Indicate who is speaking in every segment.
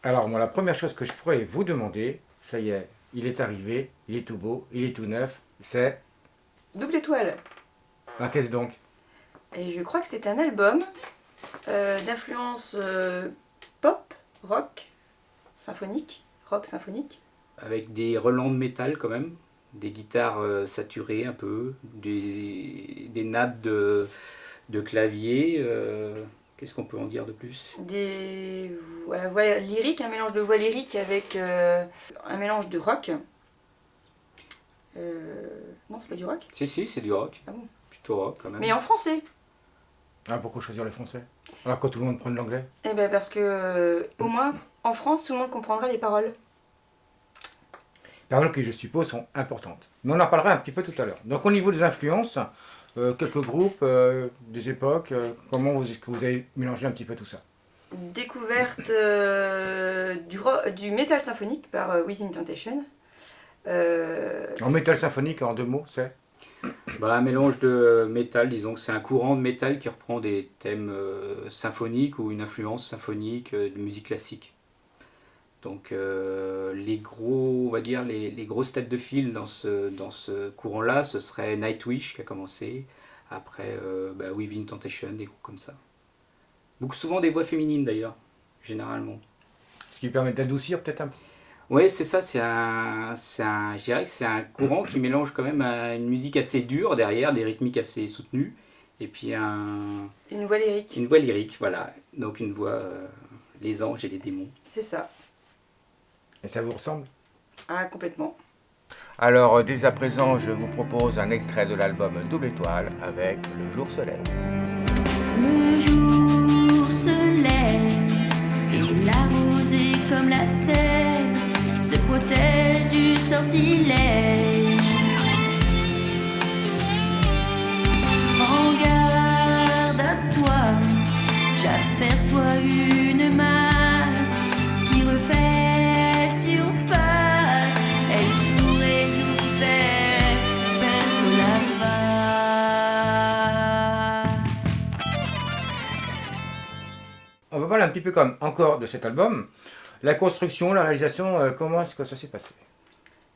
Speaker 1: Alors moi, la première chose que je pourrais vous demander, ça y est, il est arrivé, il est tout beau, il est tout neuf, c'est...
Speaker 2: Double étoile.
Speaker 1: Qu'est-ce donc?
Speaker 2: Et je crois que c'est un album d'influence pop, rock, symphonique, rock symphonique.
Speaker 3: Avec des relents de métal quand même, des guitares saturées un peu, des nappes de clavier. Qu'est-ce qu'on peut en dire de plus?
Speaker 2: Des voix lyriques, un mélange de voix lyrique avec un mélange de rock. Non, c'est pas du rock.
Speaker 3: Si, c'est du rock.
Speaker 2: Ah bon?
Speaker 3: Plutôt rock quand même.
Speaker 2: Mais en français.
Speaker 1: Pourquoi choisir le français? Alors quand tout le monde prend de l'anglais?
Speaker 2: Eh ben parce que au moins en France, tout le monde comprendra les paroles.
Speaker 1: Paroles qui, je suppose, sont importantes. Mais on en parlera un petit peu tout à l'heure. Donc au niveau des influences, quelques groupes, des époques, comment vous avez mélangé un petit peu tout ça?
Speaker 2: Découverte du métal symphonique par Within Temptation.
Speaker 1: En métal symphonique, en deux mots, c'est?
Speaker 3: Un mélange de métal, disons que c'est un courant de métal qui reprend des thèmes symphoniques ou une influence symphonique de musique classique. Donc les gros, on va dire, les grosses têtes de file dans ce courant-là, ce serait Nightwish qui a commencé, après Within Temptation, des groupes comme ça. Souvent des voix féminines d'ailleurs, généralement.
Speaker 1: Ce qui permet d'adoucir peut-être un petit peu.
Speaker 3: Oui, c'est ça, je dirais que c'est un courant qui mélange quand même une musique assez dure derrière, des rythmiques assez soutenus, et puis
Speaker 2: une voix lyrique.
Speaker 3: Une voix lyrique, voilà. Donc une voix, les anges et les démons.
Speaker 2: C'est ça.
Speaker 1: Et ça vous ressemble?
Speaker 2: Ah, complètement.
Speaker 1: Alors, dès à présent, je vous propose un extrait de l'album Double Étoile avec Le jour se lève.
Speaker 4: Le jour se lève et la rosée comme la sève se protège du sortilège. Prends garde à toi, j'aperçois une masse qui refait surface. Elle pourrait nous faire perdre la face.
Speaker 1: On va parler un petit peu comme encore de cet album. La construction, la réalisation, comment est-ce que ça s'est passé?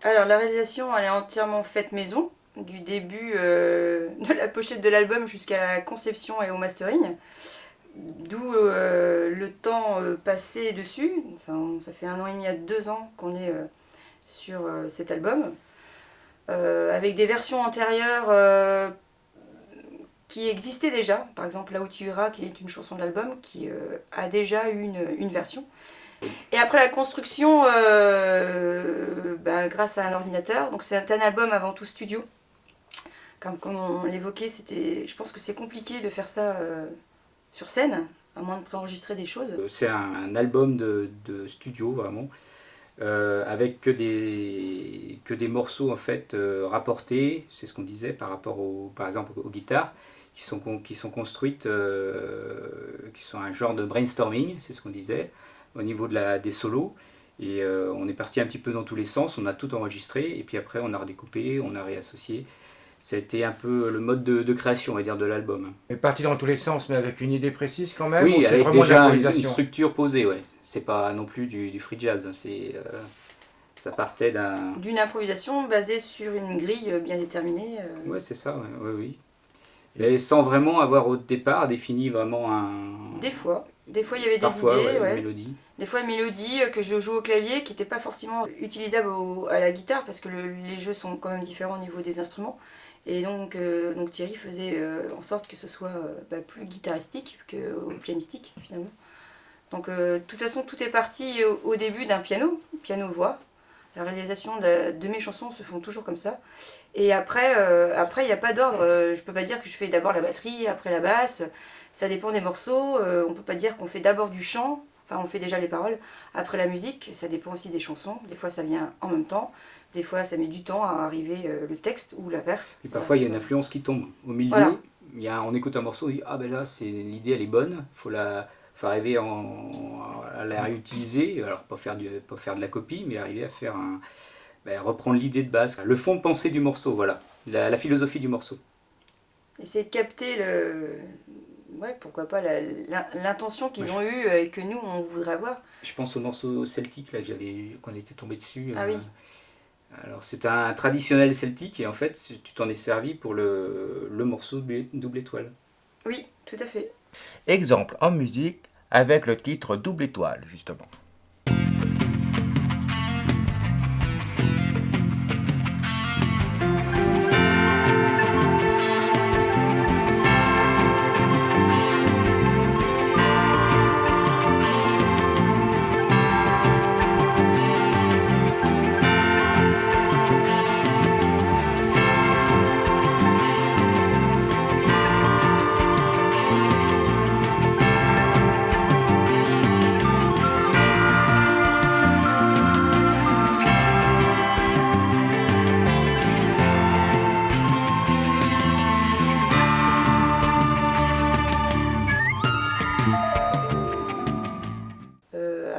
Speaker 2: Alors la réalisation, elle est entièrement faite maison, du début de la pochette de l'album jusqu'à la conception et au mastering. D'où le temps passé dessus. Ça fait 1 an et demi à 2 ans qu'on est sur cet album. Avec des versions antérieures qui existaient déjà. Par exemple, Là où tu iras, qui est une chanson de l'album, qui a déjà eu une version. Et après la construction, grâce à un ordinateur, donc c'est un album avant tout studio. Comme on l'évoquait, je pense que c'est compliqué de faire ça sur scène, à moins de préenregistrer des choses.
Speaker 3: C'est un album de studio vraiment, avec que des morceaux en fait rapportés, c'est ce qu'on disait par rapport par exemple aux guitares, qui sont construites, qui sont un genre de brainstorming, c'est ce qu'on disait, au niveau des solos. Et on est parti un petit peu dans tous les sens, on a tout enregistré, et puis après on a redécoupé, on a réassocié. Ça a été un peu le mode de création, on va dire, de l'album.
Speaker 1: Mais parti dans tous les sens, mais avec une idée précise quand même?
Speaker 3: Oui,
Speaker 1: ou
Speaker 3: avec
Speaker 1: vraiment
Speaker 3: déjà
Speaker 1: de
Speaker 3: une structure posée, ouais. C'est pas non plus du free jazz, hein. Ça partait
Speaker 2: d'une improvisation basée sur une grille bien déterminée.
Speaker 3: Ouais, c'est ça, ouais, oui. Mais sans vraiment avoir au départ défini vraiment
Speaker 2: Des fois il y avait des
Speaker 3: Parfois,
Speaker 2: idées,
Speaker 3: une mélodie.
Speaker 2: Des fois une mélodie que je joue au clavier qui n'était pas forcément utilisable à la guitare parce que les jeux sont quand même différents au niveau des instruments. Et donc Thierry faisait en sorte que ce soit plus guitaristique que pianistique finalement. Donc de toute façon tout est parti au début d'un piano-voix. La réalisation de mes chansons se font toujours comme ça. Et après il n'y a pas d'ordre. Je peux pas dire que je fais d'abord la batterie, après la basse. Ça dépend des morceaux. On peut pas dire qu'on fait d'abord du chant. Enfin, on fait déjà les paroles. Après la musique, ça dépend aussi des chansons. Des fois, ça vient en même temps. Des fois, ça met du temps à arriver le texte ou la verse.
Speaker 3: Et parfois, il y a une influence qui tombe. Au milieu, voilà. On écoute un morceau, on dit « Ah ben là, l'idée, elle est bonne. Faut arriver à la réutiliser. Alors, pas faire de la copie, mais arriver à faire reprendre l'idée de base. Le fond de pensée du morceau, voilà. La philosophie du morceau.
Speaker 2: Essayer de capter ouais, pourquoi pas l'intention qu'ils ont eue et que nous on voudrait avoir.
Speaker 3: Je pense au morceau celtique là, qu'on était tombé dessus.
Speaker 2: Ah oui.
Speaker 3: Alors c'est un traditionnel celtique et en fait tu t'en es servi pour le morceau double étoile.
Speaker 2: Oui, tout à fait.
Speaker 1: Exemple en musique avec le titre Double étoile, justement.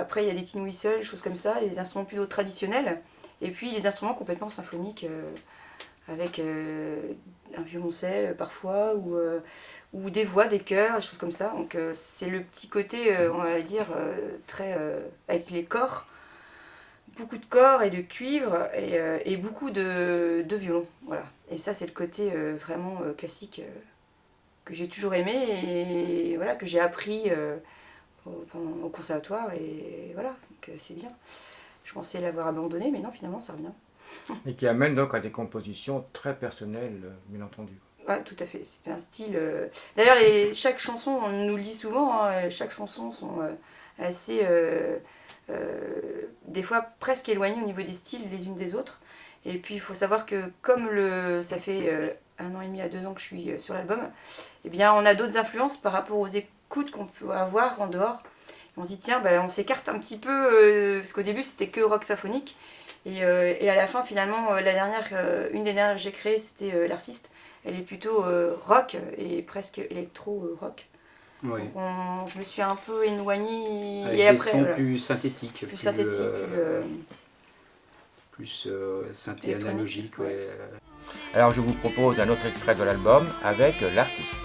Speaker 2: Après, il y a des tin whistles, des choses comme ça, des instruments plutôt traditionnels, et puis des instruments complètement symphoniques, avec un violoncelle parfois, ou des voix, des chœurs, des choses comme ça. Donc c'est le petit côté, on va dire, très avec les corps, beaucoup de corps et de cuivre, et beaucoup de violon. Voilà. Et ça, c'est le côté vraiment classique que j'ai toujours aimé, et voilà, que j'ai appris au conservatoire, et voilà, donc c'est bien. Je pensais l'avoir abandonné, mais non, finalement ça revient.
Speaker 1: Et qui amène donc à des compositions très personnelles, bien entendu.
Speaker 2: Ouais, tout à fait, c'est un style... D'ailleurs, chaque chanson, on nous le dit souvent, hein, chaque chanson sont assez... des fois presque éloignées au niveau des styles les unes des autres. Et puis il faut savoir que comme ça fait 1 an et demi à 2 ans que je suis sur l'album, eh bien on a d'autres influences par rapport aux écoutes qu'on peut avoir en dehors. Et on se dit tiens, on s'écarte un petit peu, parce qu'au début c'était que rock symphonique. Et à la fin finalement, une des dernières que j'ai créées, c'était l'artiste. Elle est plutôt rock et presque électro-rock.
Speaker 3: Oui.
Speaker 2: Donc je me suis un peu éloignée.
Speaker 3: Avec
Speaker 2: et
Speaker 3: des
Speaker 2: après,
Speaker 3: sons
Speaker 2: voilà.
Speaker 3: plus synthétiques.
Speaker 2: Plus synthétique,
Speaker 3: plus synthé
Speaker 2: électronique,
Speaker 3: analogique. Ouais.
Speaker 1: Alors je vous propose un autre extrait de l'album avec l'artiste.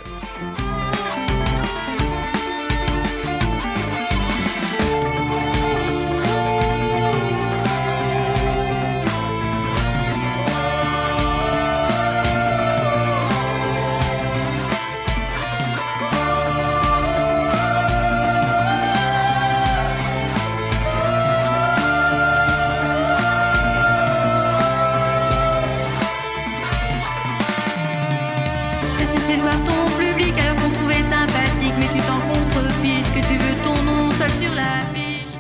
Speaker 4: T'as cessé de voir ton public alors qu'on trouvait sympathique, mais tu t'en contrefiches, que tu veux ton nom seul sur l'affiche.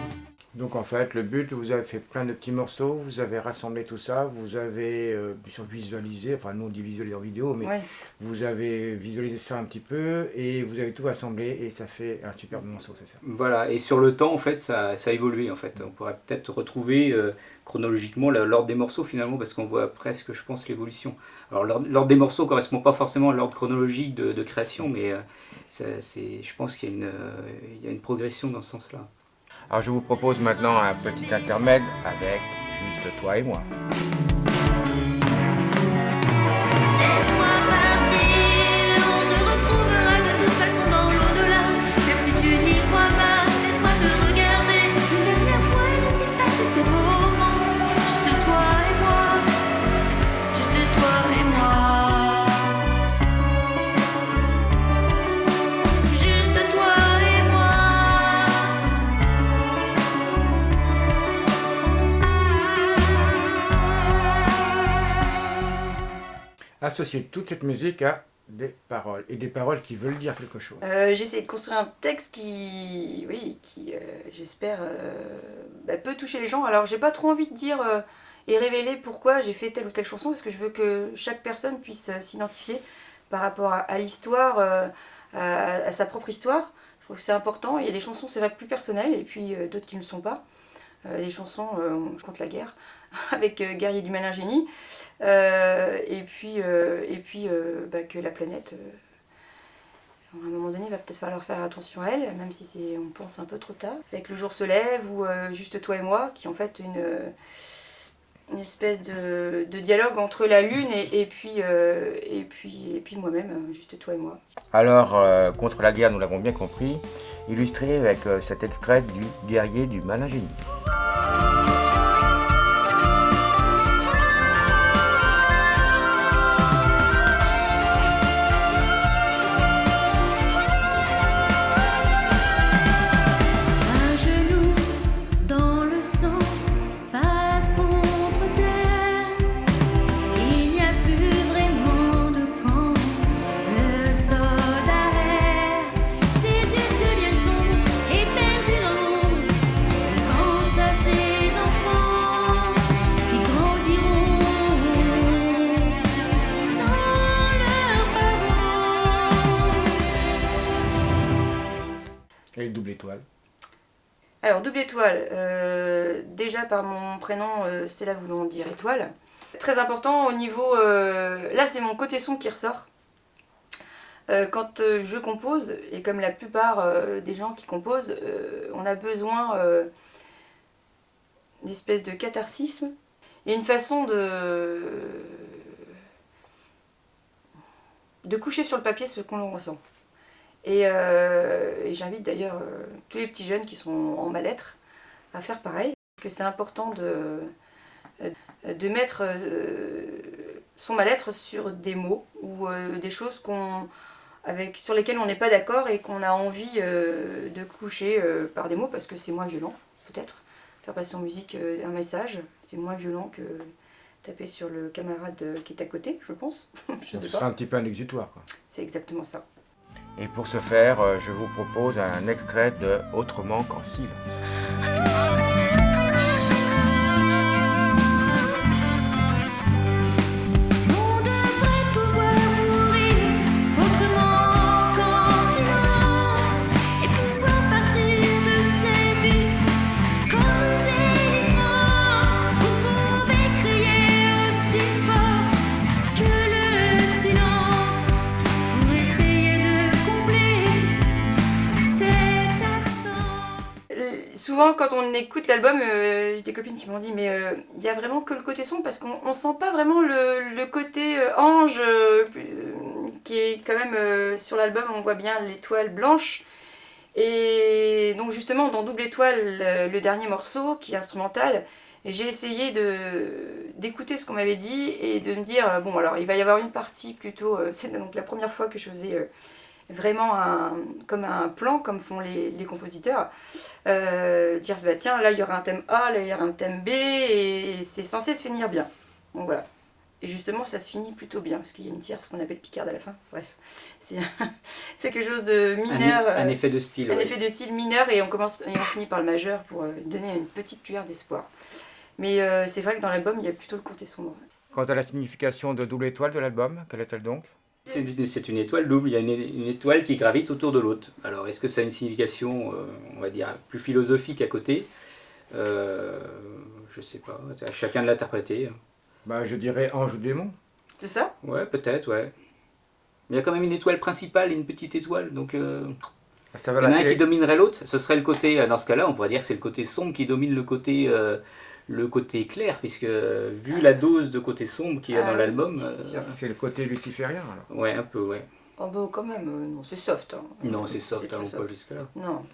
Speaker 1: Donc en fait, le but, vous avez fait plein de petits morceaux, vous avez rassemblé tout ça, vous avez bien sûr visualisé, enfin nous on dit visualiser en vidéo, mais
Speaker 2: Ouais.
Speaker 1: vous avez visualisé ça un petit peu et vous avez tout assemblé et ça fait un superbe morceau, c'est ça.
Speaker 3: Voilà, et sur le temps, en fait, ça a évolué. En fait. On pourrait peut-être retrouver chronologiquement l'ordre des morceaux, finalement, parce qu'on voit presque, je pense, l'évolution. Alors, l'ordre des morceaux ne correspond pas forcément à l'ordre chronologique de création, mais je pense qu'il y a une progression dans ce sens-là.
Speaker 1: Alors je vous propose maintenant un petit intermède avec Juste toi et moi.
Speaker 4: Laisse-moi partir, on se retrouvera de toute façon dans l'au-delà. Même si tu n'y crois pas, laisse-moi te regarder une dernière fois et laisser passer ce moment. Juste toi et moi, juste toi et moi. Juste toi et moi.
Speaker 1: Associer toute cette musique à des paroles, et des paroles qui veulent dire quelque chose.
Speaker 2: J'essaie de construire un texte qui j'espère, peut toucher les gens. Alors j'ai pas trop envie de dire et révéler pourquoi j'ai fait telle ou telle chanson, parce que je veux que chaque personne puisse s'identifier par rapport à l'histoire, à sa propre histoire. Je trouve que c'est important. Il y a des chansons, c'est vrai, plus personnelles, et puis d'autres qui ne le sont pas. Des chansons contre la guerre, avec Guerrier du malin génie, et puis que la planète, à un moment donné, va peut-être falloir faire attention à elle, même si on pense un peu trop tard. Avec Le jour se lève, ou Juste toi et moi, qui est en fait une espèce de dialogue entre la lune et puis moi-même, juste toi et moi.
Speaker 1: Alors, contre la guerre, nous l'avons bien compris, illustré avec cet extrait du guerrier du malin génie.
Speaker 4: Un genou dans le sang, face contre terre. Il n'y a plus vraiment de camp. Le soldat erre, ses yeux deviennent sombres et perdus dans l'ombre. Il pense à ses enfants qui grandiront sans leurs parents.
Speaker 1: Et le double étoile.
Speaker 2: Alors, double étoile, déjà par mon prénom, Stella voulant dire étoile. Très important au niveau... là, c'est mon côté son qui ressort. Quand je compose, et comme la plupart des gens qui composent, on a besoin d'espèce de catharsisme. Il y a une façon de coucher sur le papier ce qu'on ressent. Et j'invite d'ailleurs tous les petits jeunes qui sont en mal-être à faire pareil, que c'est important de mettre son mal-être sur des mots ou des choses sur lesquelles on n'est pas d'accord et qu'on a envie de coucher par des mots parce que c'est moins violent, peut-être. Faire passer en musique un message, c'est moins violent que taper sur le camarade qui est à côté, je pense. Je
Speaker 1: Ce
Speaker 2: sais
Speaker 1: sera
Speaker 2: pas.
Speaker 1: un petit peu un exutoire, quoi.
Speaker 2: C'est exactement ça.
Speaker 1: Et pour ce faire, je vous propose un extrait de Autrement qu'en silence.
Speaker 4: On devrait pouvoir mourir autrement qu'en silence et pouvoir partir de ces vies comme des immenses. Vous pouvez crier aussi fort que le silence pour essayer de combler cette absence.
Speaker 2: Souvent, quand on écoute l'album, il y a des copines qui m'ont dit mais il y a vraiment que le côté son parce qu'on sent pas vraiment le côté ange qui est quand même sur l'album. On voit bien l'étoile blanche. Et donc justement, dans Double Étoile, le dernier morceau qui est instrumental, j'ai essayé d'écouter ce qu'on m'avait dit et de me dire bon alors il va y avoir une partie plutôt, c'est donc la première fois que je faisais vraiment comme un plan, comme font les compositeurs, dire bah tiens là il y aura un thème A, là il y aura un thème B et c'est censé se finir bien. Donc voilà. Et justement ça se finit plutôt bien parce qu'il y a une tierce qu'on appelle picarde à la fin. Bref, c'est quelque chose de mineur.
Speaker 3: Un effet de style.
Speaker 2: Un
Speaker 3: ouais.
Speaker 2: effet de style mineur et on finit par le majeur pour donner une petite cuillère d'espoir. Mais c'est vrai que dans l'album il y a plutôt le côté sombre.
Speaker 1: Quant à la signification de Double Étoile de l'album, quelle est-elle donc?
Speaker 3: C'est une étoile double, il y a une étoile qui gravite autour de l'autre. Alors est-ce que ça a une signification, on va dire, plus philosophique à côté Je sais pas, à chacun de l'interpréter.
Speaker 1: Bah, je dirais ange ou démon.
Speaker 2: C'est ça?
Speaker 3: Ouais, peut-être, ouais. Mais il y a quand même une étoile principale et une petite étoile, donc
Speaker 1: Ça
Speaker 3: il
Speaker 1: va
Speaker 3: y en a
Speaker 1: la
Speaker 3: un
Speaker 1: télé-
Speaker 3: qui dominerait l'autre. Ce serait le côté, dans ce cas-là, on pourrait dire que c'est le côté sombre qui domine le côté clair, puisque vu la dose de côté sombre qu'il y a
Speaker 2: Ah
Speaker 3: dans
Speaker 2: oui,
Speaker 3: l'album,
Speaker 2: c'est sûr.
Speaker 1: C'est le côté luciférien, alors.
Speaker 3: ouais, un peu, ouais.
Speaker 2: Oh bah quand même, non c'est soft. Hein.
Speaker 3: Non, c'est soft,
Speaker 2: très
Speaker 3: allons
Speaker 2: soft.
Speaker 3: pas jusque-là.
Speaker 2: Non.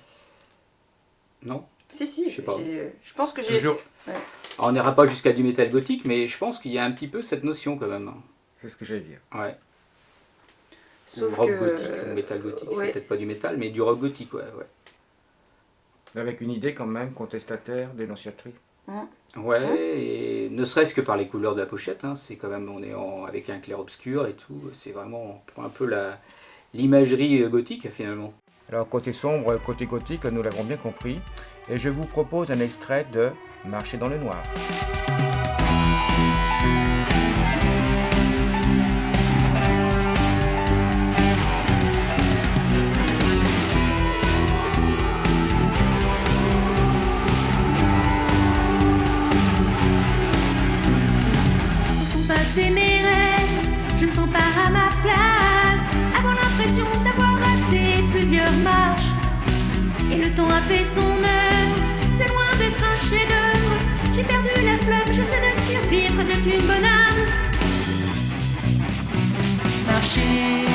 Speaker 3: Non.
Speaker 2: Si,
Speaker 3: Je sais pas.
Speaker 2: je pense que j'ai...
Speaker 1: Toujours.
Speaker 3: Alors, on n'ira pas jusqu'à du métal gothique, mais je pense qu'il y a un petit peu cette notion quand même.
Speaker 1: C'est ce que j'allais dire.
Speaker 3: Ouais.
Speaker 2: Sauf
Speaker 3: Ou rock
Speaker 2: que...
Speaker 3: gothique, ou métal gothique,
Speaker 2: ouais.
Speaker 3: c'est peut-être pas du métal, mais du rock gothique, ouais.
Speaker 1: Avec une idée quand même contestataire, dénonciatrice.
Speaker 3: Ouais, et ne serait-ce que par les couleurs de la pochette, hein, c'est quand même, on est avec un clair-obscur et tout, c'est vraiment, on prend un peu l'imagerie gothique finalement.
Speaker 1: Alors côté sombre, côté gothique, nous l'avons bien compris. Et je vous propose un extrait de Marcher dans le noir.
Speaker 4: Où sont passés mes rêves? Je ne sens pas à ma place. Avoir l'impression d'avoir raté plusieurs marches. Et le temps a fait son œuvre. C'est loin d'être un chef-d'œuvre. J'ai perdu la flamme, j'essaie de survivre. marcher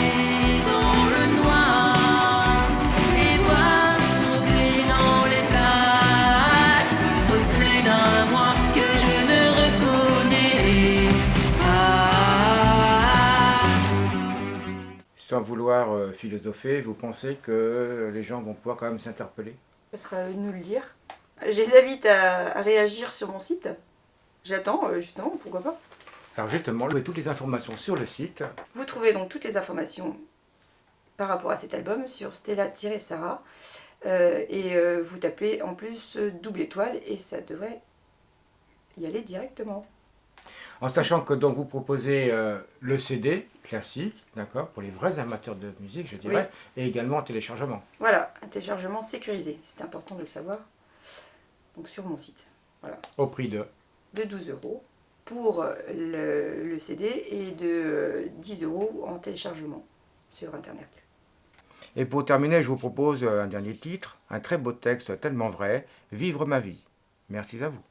Speaker 4: dans le noir et voir s'enfler dans les flaques le reflet d'un moi que je ne reconnais pas.
Speaker 1: Sans vouloir philosopher, vous pensez que les gens vont pouvoir quand même s'interpeller?
Speaker 2: Ce sera à eux de nous le dire. Je les invite à réagir sur mon site. J'attends, justement, pourquoi pas.
Speaker 1: Alors justement, vous avez toutes les informations sur le site.
Speaker 2: Vous trouvez donc toutes les informations par rapport à cet album sur Stella-Sarah. Vous tapez en plus double étoile et ça devrait y aller directement.
Speaker 1: En sachant que donc vous proposez le CD classique, d'accord, pour les vrais amateurs de musique, je dirais, et également en téléchargement.
Speaker 2: Voilà, un téléchargement sécurisé, c'est important de le savoir. Donc sur mon site, voilà.
Speaker 1: Au prix de
Speaker 2: 12 € pour le CD et de 10 € en téléchargement sur internet.
Speaker 1: Et pour terminer, je vous propose un dernier titre, un très beau texte tellement vrai, Vivre ma vie. Merci à vous.